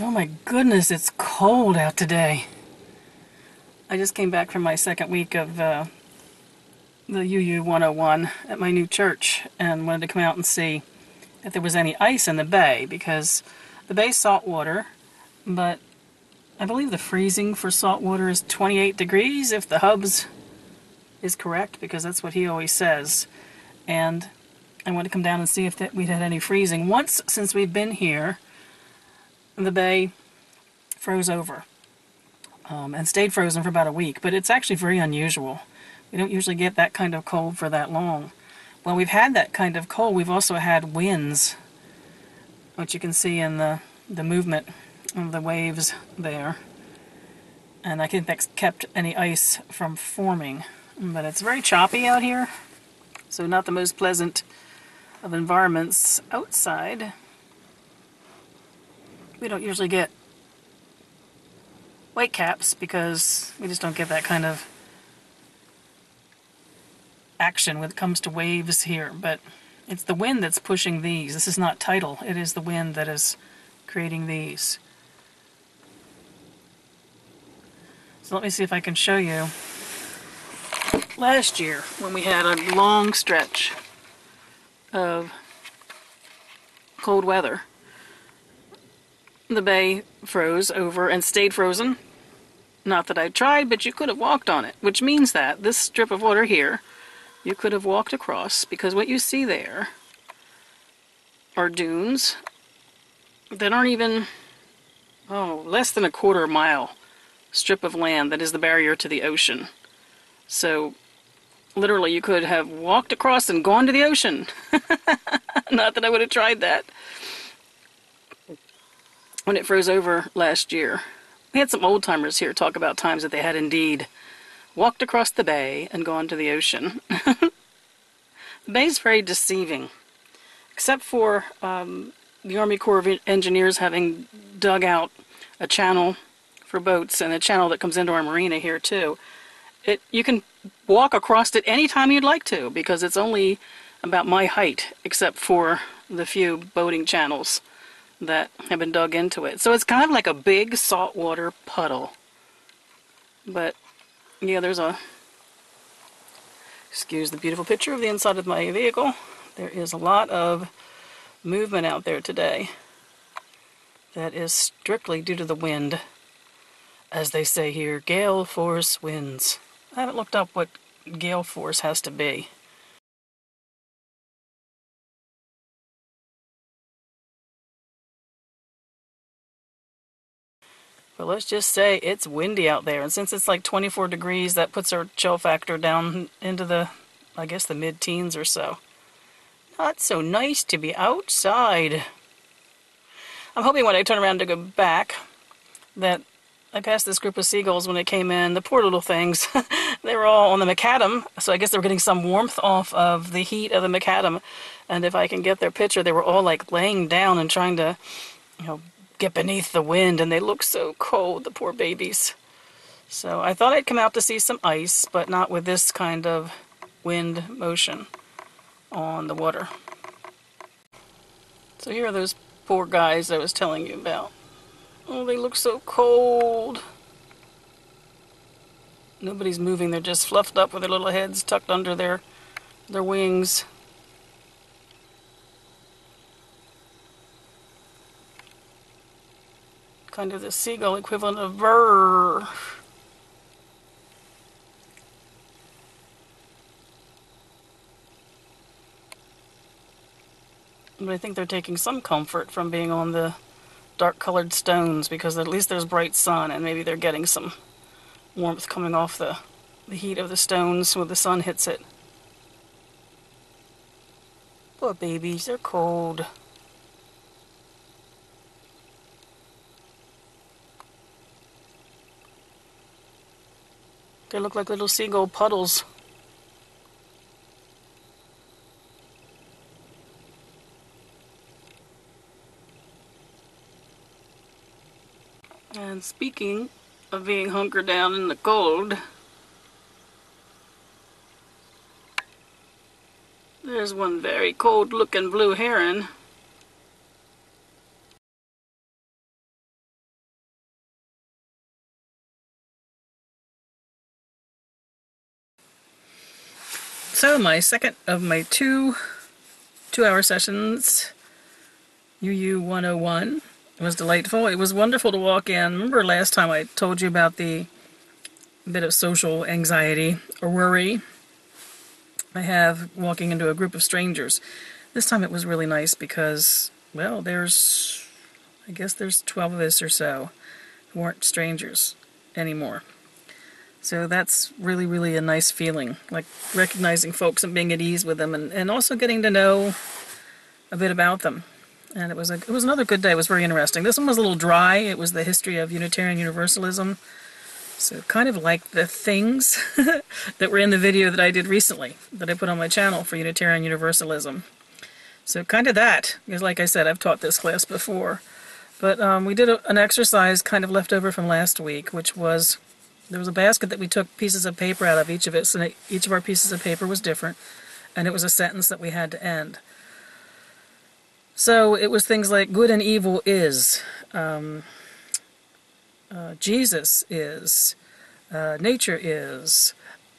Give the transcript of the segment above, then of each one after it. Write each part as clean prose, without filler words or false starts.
Oh my goodness, it's cold out today. I just came back from my second week of the UU 101 at my new church and wanted to come out and see if there was any ice in the bay, because the bay's salt water, but I believe the freezing for salt water is 28 degrees if the hubs is correct, because that's what he always says. And I wanted to come down and see if we'd had any freezing. Once since we've been here, the bay froze over and stayed frozen for about a week, but it's actually very unusual. We don't usually get that kind of cold for that long. When we've had that kind of cold, we've also had winds, which you can see in the movement of the waves there. And I think that's kept any ice from forming. But it's very choppy out here, so not the most pleasant of environments outside. We don't usually get whitecaps because we just don't get that kind of action when it comes to waves here, but it's the wind that's pushing these. This is not tidal, it is the wind that is creating these. So let me see if I can show you. Last year, when we had a long stretch of cold weather, the bay froze over and stayed frozen. Not that I tried, but you could have walked on it, which means that this strip of water here, you could have walked across, because what you see there are dunes that aren't even, less than a quarter-mile strip of land that is the barrier to the ocean. So literally you could have walked across and gone to the ocean. Not that I would have tried that when it froze over last year. We had some old-timers here talk about times that they had indeed walked across the bay and gone to the ocean. The bay's very deceiving, except for the Army Corps of Engineers having dug out a channel for boats and a channel that comes into our marina here too. You can walk across it anytime you'd like to, because it's only about my height, except for the few boating channels that have been dug into it. So it's kind of like a big saltwater puddle. But yeah, excuse the beautiful picture of the inside of my vehicle. There is a lot of movement out there today that is strictly due to the wind. As they say here, gale force winds. I haven't looked up what gale force has to be. But let's just say it's windy out there, and since it's like 24 degrees, that puts our chill factor down into the, I guess, the mid-teens or so. Not so nice to be outside. I'm hoping when I turn around to go back that I passed this group of seagulls when they came in. The poor little things. They were all on the macadam, so I guess they were getting some warmth off of the heat of the macadam. And if I can get their picture, they were all like laying down and trying to, get beneath the wind, and they look so cold, the poor babies. So I thought I'd come out to see some ice, but not with this kind of wind motion on the water. So here are those poor guys I was telling you about. Oh, they look so cold. Nobody's moving, they're just fluffed up with their little heads tucked under their wings. Kind of the seagull equivalent of brrr. But I think they're taking some comfort from being on the dark-colored stones, because at least there's bright sun, and maybe they're getting some warmth coming off the heat of the stones when the sun hits it. Poor babies, they're cold. They look like little seagull puddles. And speaking of being hunkered down in the cold, there's one very cold looking blue heron So my second of my two-hour sessions, UU 101, was delightful. It was wonderful to walk in. Remember last time I told you about the bit of social anxiety or worry I have walking into a group of strangers. This time it was really nice because, well, I guess there's 12 of us or so who aren't strangers anymore. So that's really, really a nice feeling, like recognizing folks and being at ease with them, and also getting to know a bit about them. And it was another good day. It was very interesting. This one was a little dry. It was the history of Unitarian Universalism. So kind of like the things that were in the video that I did recently, that I put on my channel for Unitarian Universalism. So kind of that, because like I said, I've taught this class before. But we did an exercise kind of left over from last week, which was, there was a basket that we took pieces of paper out of each of it, and each of our pieces of paper was different, and it was a sentence that we had to end. So it was things like, good and evil is, Jesus is, nature is,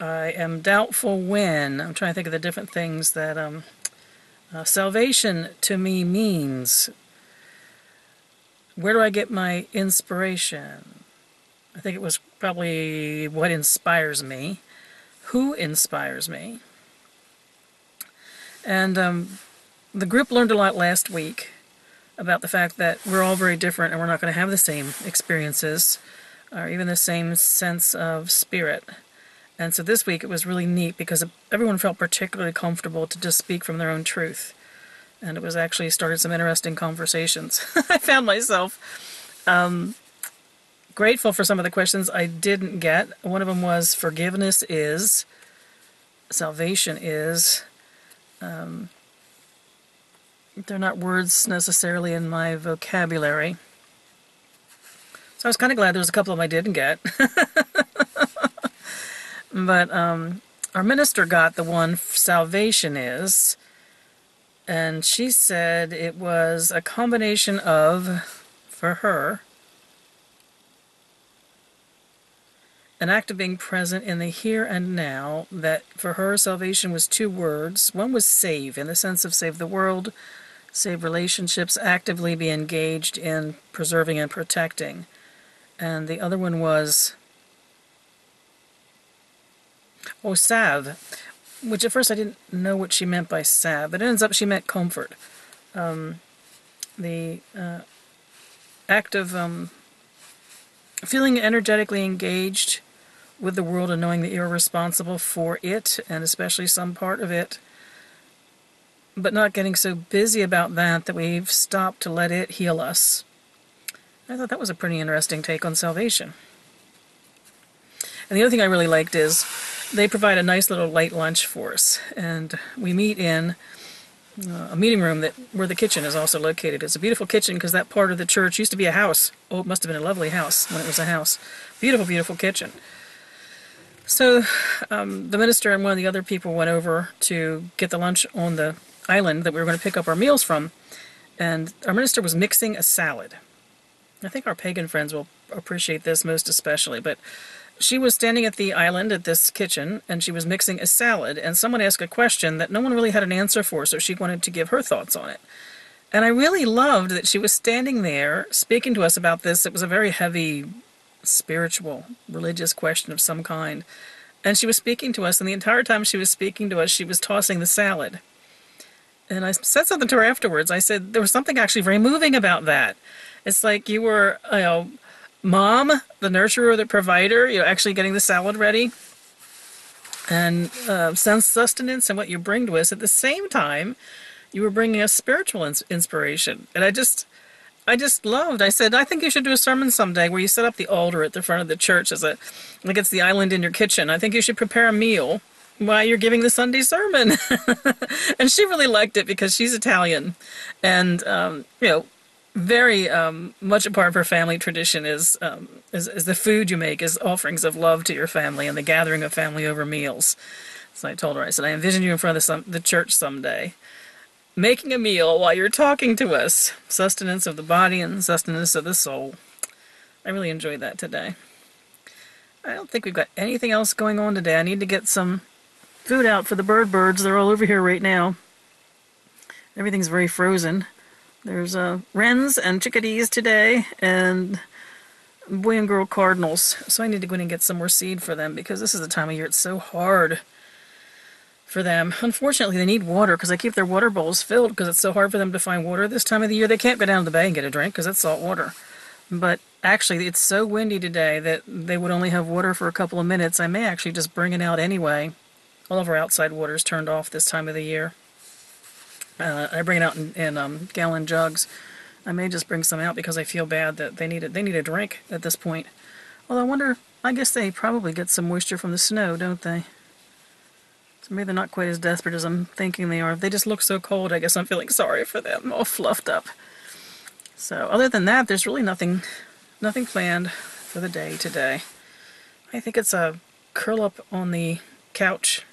I am doubtful when. I'm trying to think of the different things that salvation to me means. Where do I get my inspiration? I think it was probably what inspires me. Who inspires me? And the group learned a lot last week about the fact that we're all very different and we're not going to have the same experiences or even the same sense of spirit. And so this week it was really neat because everyone felt particularly comfortable to just speak from their own truth. And it was actually started some interesting conversations. I found myself grateful for some of the questions I didn't get. One of them was, forgiveness is, salvation is. They're not words necessarily in my vocabulary. So I was kind of glad there was a couple of them I didn't get. But our minister got the one, salvation is, and she said it was a combination of, for her, an act of being present in the here and now, that for her salvation was two words. One was save, in the sense of save the world, save relationships, actively be engaged in preserving and protecting. And the other one was, salve, which at first I didn't know what she meant by salve, but it ends up she meant comfort. The act of feeling energetically engaged with the world and knowing that you're responsible for it, and especially some part of it, but not getting so busy about that we've stopped to let it heal us. I thought that was a pretty interesting take on salvation. And the other thing I really liked is they provide a nice little light lunch for us, and we meet in a meeting room where the kitchen is also located. It's a beautiful kitchen because that part of the church used to be a house. Oh, it must have been a lovely house when it was a house. Beautiful, beautiful kitchen. So the minister and one of the other people went over to get the lunch on the island that we were going to pick up our meals from, and our minister was mixing a salad. I think our pagan friends will appreciate this most especially, but she was standing at the island at this kitchen, and she was mixing a salad, and someone asked a question that no one really had an answer for, so she wanted to give her thoughts on it. And I really loved that she was standing there speaking to us about this. It was a very heavy, spiritual, religious question of some kind. And she was speaking to us, and the entire time she was speaking to us, she was tossing the salad. And I said something to her afterwards. I said, there was something actually very moving about that. It's like you were, mom, the nurturer, the provider, actually getting the salad ready, and sense sustenance and what you bring to us. At the same time, you were bringing us spiritual inspiration. And I just loved. I said, I think you should do a sermon someday where you set up the altar at the front of the church like it's the island in your kitchen. I think you should prepare a meal while you're giving the Sunday sermon. And she really liked it because she's Italian, and very much a part of her family tradition is the food you make is offerings of love to your family and the gathering of family over meals. So I told her, I said, I envision you in front of the church someday, making a meal while you're talking to us. Sustenance of the body and sustenance of the soul. I really enjoyed that today. I don't think we've got anything else going on today. I need to get some food out for the birds. They're all over here right now. Everything's very frozen. There's wrens and chickadees today, and boy and girl cardinals. So I need to go in and get some more seed for them, because this is the time of year it's so hard for them. Unfortunately, they need water, because I keep their water bowls filled, because it's so hard for them to find water this time of the year. They can't go down to the bay and get a drink, because that's salt water. But actually, it's so windy today that they would only have water for a couple of minutes. I may actually just bring it out anyway. All of our outside water is turned off this time of the year. I bring it out in gallon jugs. I may just bring some out because I feel bad that they need a drink at this point. Well, I wonder, I guess they probably get some moisture from the snow, don't they? So maybe they're not quite as desperate as I'm thinking they are. If they just look so cold, I guess I'm feeling sorry for them, all fluffed up. So other than that, there's really nothing planned for the day today. I think it's a curl up on the couch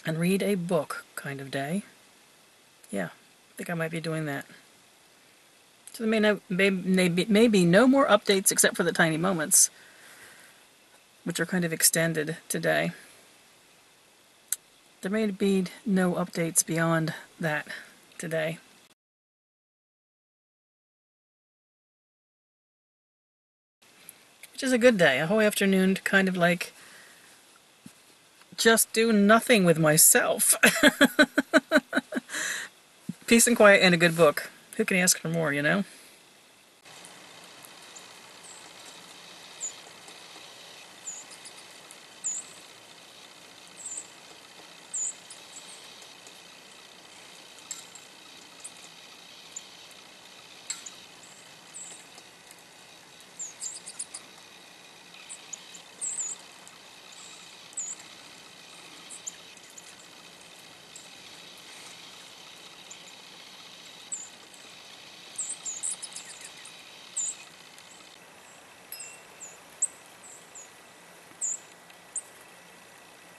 and read a book kind of day. Yeah, I think I might be doing that. So there may be no more updates except for the tiny moments, which are kind of extended today. There may be no updates beyond that today. Which is a good day, a whole afternoon to kind of like just do nothing with myself. Peace and quiet and a good book. Who can ask for more, you know?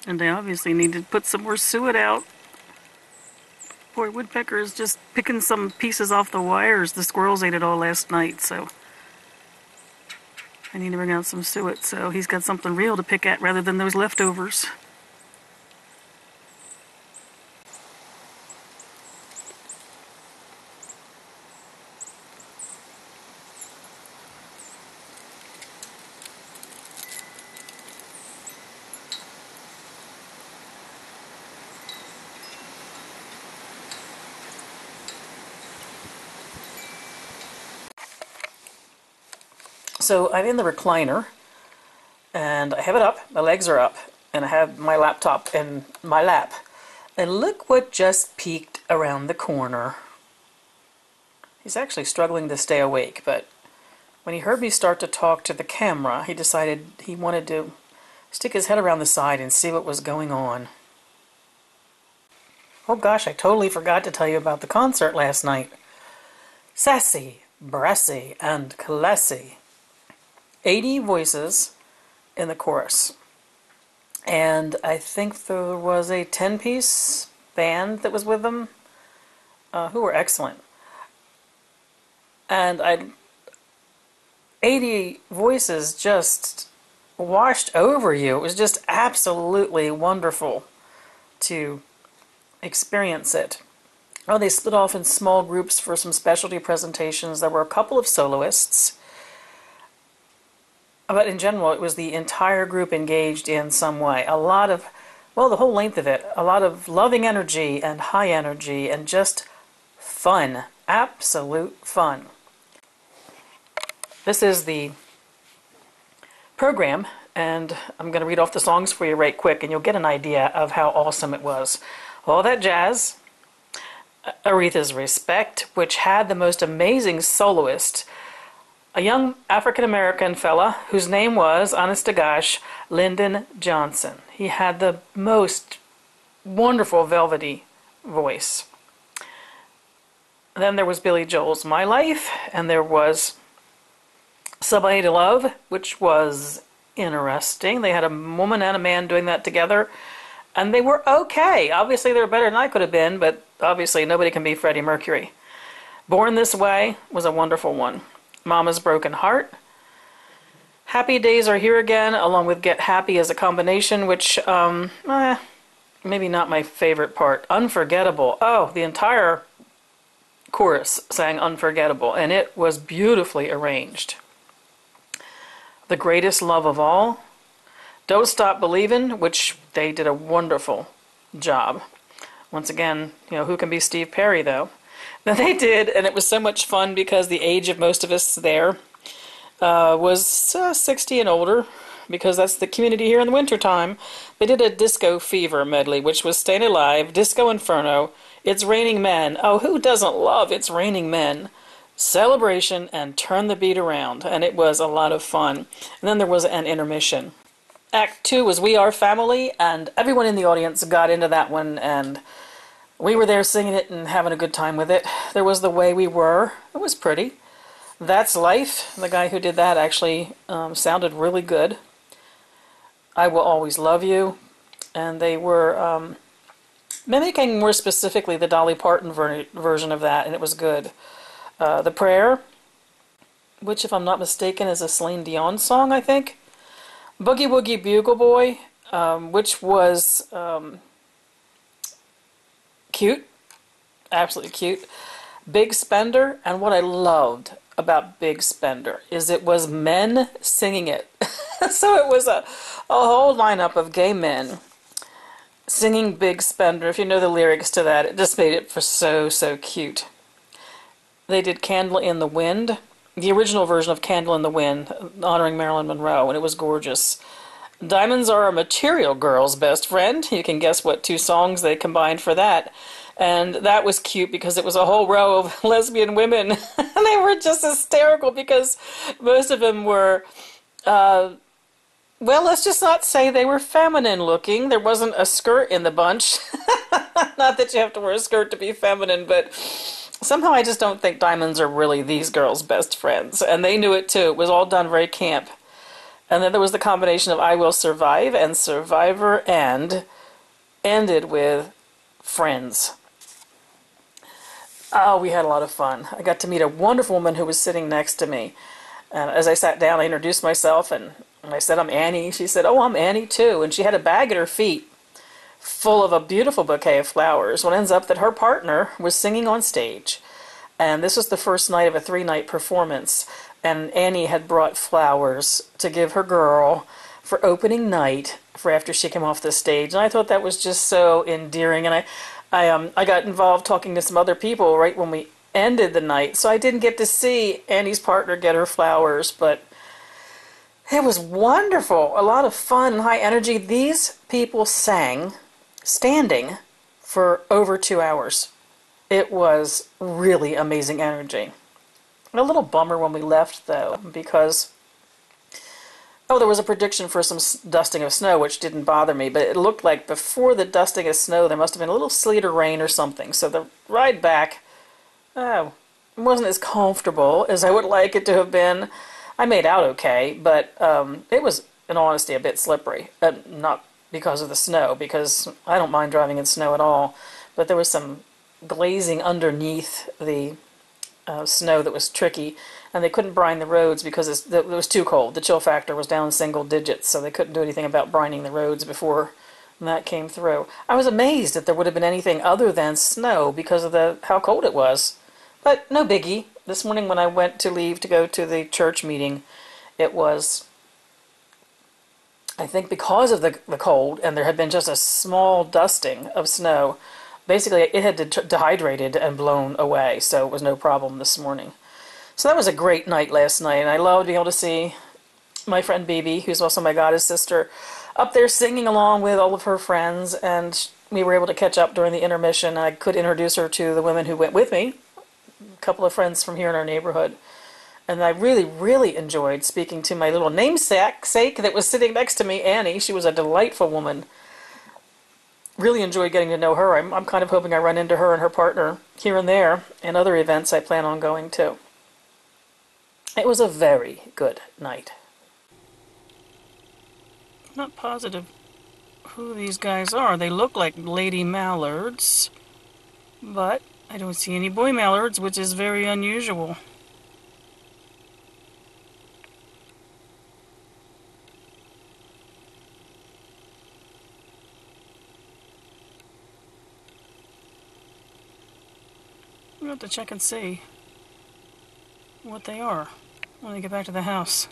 And I obviously need to put some more suet out. Boy, woodpecker is just picking some pieces off the wires. The squirrels ate it all last night, so I need to bring out some suet so he's got something real to pick at rather than those leftovers. So I'm in the recliner, and I have it up, my legs are up, and I have my laptop in my lap. And look what just peeked around the corner. He's actually struggling to stay awake, but when he heard me start to talk to the camera, he decided he wanted to stick his head around the side and see what was going on. Oh gosh, I totally forgot to tell you about the concert last night. Sassy, brassy, and classy. 80 voices in the chorus. And I think there was a 10-piece band that was with them, who were excellent. And 80 voices just washed over you. It was just absolutely wonderful to experience it. Oh, they split off in small groups for some specialty presentations. There were a couple of soloists. But in general, it was the entire group engaged in some way. A lot of, well, the whole length of it, a lot of loving energy and high energy and just fun. Absolute fun. This is the program, and I'm going to read off the songs for you right quick, and you'll get an idea of how awesome it was. All That Jazz, Aretha's Respect, which had the most amazing soloist, a young African-American fella whose name was, honest to gosh, Lyndon Johnson. He had the most wonderful velvety voice. Then there was Billy Joel's My Life, and there was Somebody to Love, which was interesting. They had a woman and a man doing that together, and they were okay. Obviously, they were better than I could have been, but obviously nobody can be Freddie Mercury. Born This Way was a wonderful one. Mama's Broken Heart. Happy Days Are Here Again, along with Get Happy as a combination, which, maybe not my favorite part, Unforgettable. Oh, the entire chorus sang Unforgettable, and it was beautifully arranged. The Greatest Love of All, Don't Stop Believin', which they did a wonderful job. Once again, who can be Steve Perry, though? Then they did, and it was so much fun because the age of most of us there was 60 and older, because that's the community here in the wintertime. They did a Disco Fever medley, which was Stayin' Alive, Disco Inferno, It's Raining Men. Oh, who doesn't love It's Raining Men? Celebration, and Turn the Beat Around. And it was a lot of fun. And then there was an intermission. Act 2 was We Are Family, and everyone in the audience got into that one, and we were there singing it and having a good time with it. There was The Way We Were. It was pretty. That's Life. The guy who did that actually sounded really good. I Will Always Love You. And they were mimicking more specifically the Dolly Parton version of that, and it was good. The Prayer, which, if I'm not mistaken, is a Celine Dion song, I think. Boogie Woogie Bugle Boy, which was cute, absolutely cute. Big Spender, and what I loved about Big Spender is it was men singing it. So it was a whole lineup of gay men singing Big Spender. If you know the lyrics to that, it just made it for so cute. They did Candle in the Wind, the original version of Candle in the Wind, honoring Marilyn Monroe, and it was gorgeous. Diamonds Are a Material Girl's Best Friend. You can guess what 2 songs they combined for that. And that was cute because it was a whole row of lesbian women. And they were just hysterical because most of them were, well, let's just not say they were feminine looking. There wasn't a skirt in the bunch. Not that you have to wear a skirt to be feminine, but somehow I just don't think diamonds are really these girls' best friends. And they knew it too. It was all done very camp. And then there was the combination of I Will Survive and Survivor, and ended with Friends. Oh, we had a lot of fun. I got to meet a wonderful woman who was sitting next to me. And as I sat down, I introduced myself, and I said, I'm Annie. She said, oh, I'm Annie too. And she had a bag at her feet full of a beautiful bouquet of flowers. Well, it ends up that her partner was singing on stage. And this was the first night of a 3-night performance. And Annie had brought flowers to give her girl for opening night for after she came off the stage. And I thought that was just so endearing. And I got involved talking to some other people right when we ended the night. So I didn't get to see Annie's partner get her flowers, but it was wonderful. A lot of fun and high energy. These people sang standing for over 2 hours. It was really amazing energy. A little bummer when we left, though, because, there was a prediction for some dusting of snow, which didn't bother me, but it looked like before the dusting of snow, there must have been a little sleet or rain or something. So the ride back, wasn't as comfortable as I would like it to have been. I made out okay, but it was, in all honesty, a bit slippery. Not because of the snow, because I don't mind driving in snow at all, but there was some glazing underneath the snow that was tricky, and they couldn't brine the roads because it was too cold. The chill factor was down single digits, so they couldn't do anything about brining the roads before that came through. I was amazed that there would have been anything other than snow because of how cold it was. But no biggie. This morning when I went to leave to go to the church meeting, it was, I think because of the cold, and there had been just a small dusting of snow, basically it had dehydrated and blown away, so it was no problem this morning. So that was a great night last night, and I loved being able to see my friend Bibi, who's also my goddess sister, up there singing along with all of her friends, and we were able to catch up during the intermission. I could introduce her to the women who went with me, a couple of friends from here in our neighborhood. And I really enjoyed speaking to my little namesake that was sitting next to me, Annie. She was a delightful woman. Really enjoyed getting to know her. I'm kind of hoping I run into her and her partner here and there, and other events I plan on going to. It was a very good night. Not positive who these guys are. They look like lady mallards, but I don't see any boy mallards, which is very unusual. We'll have to check and see what they are when I get back to the house.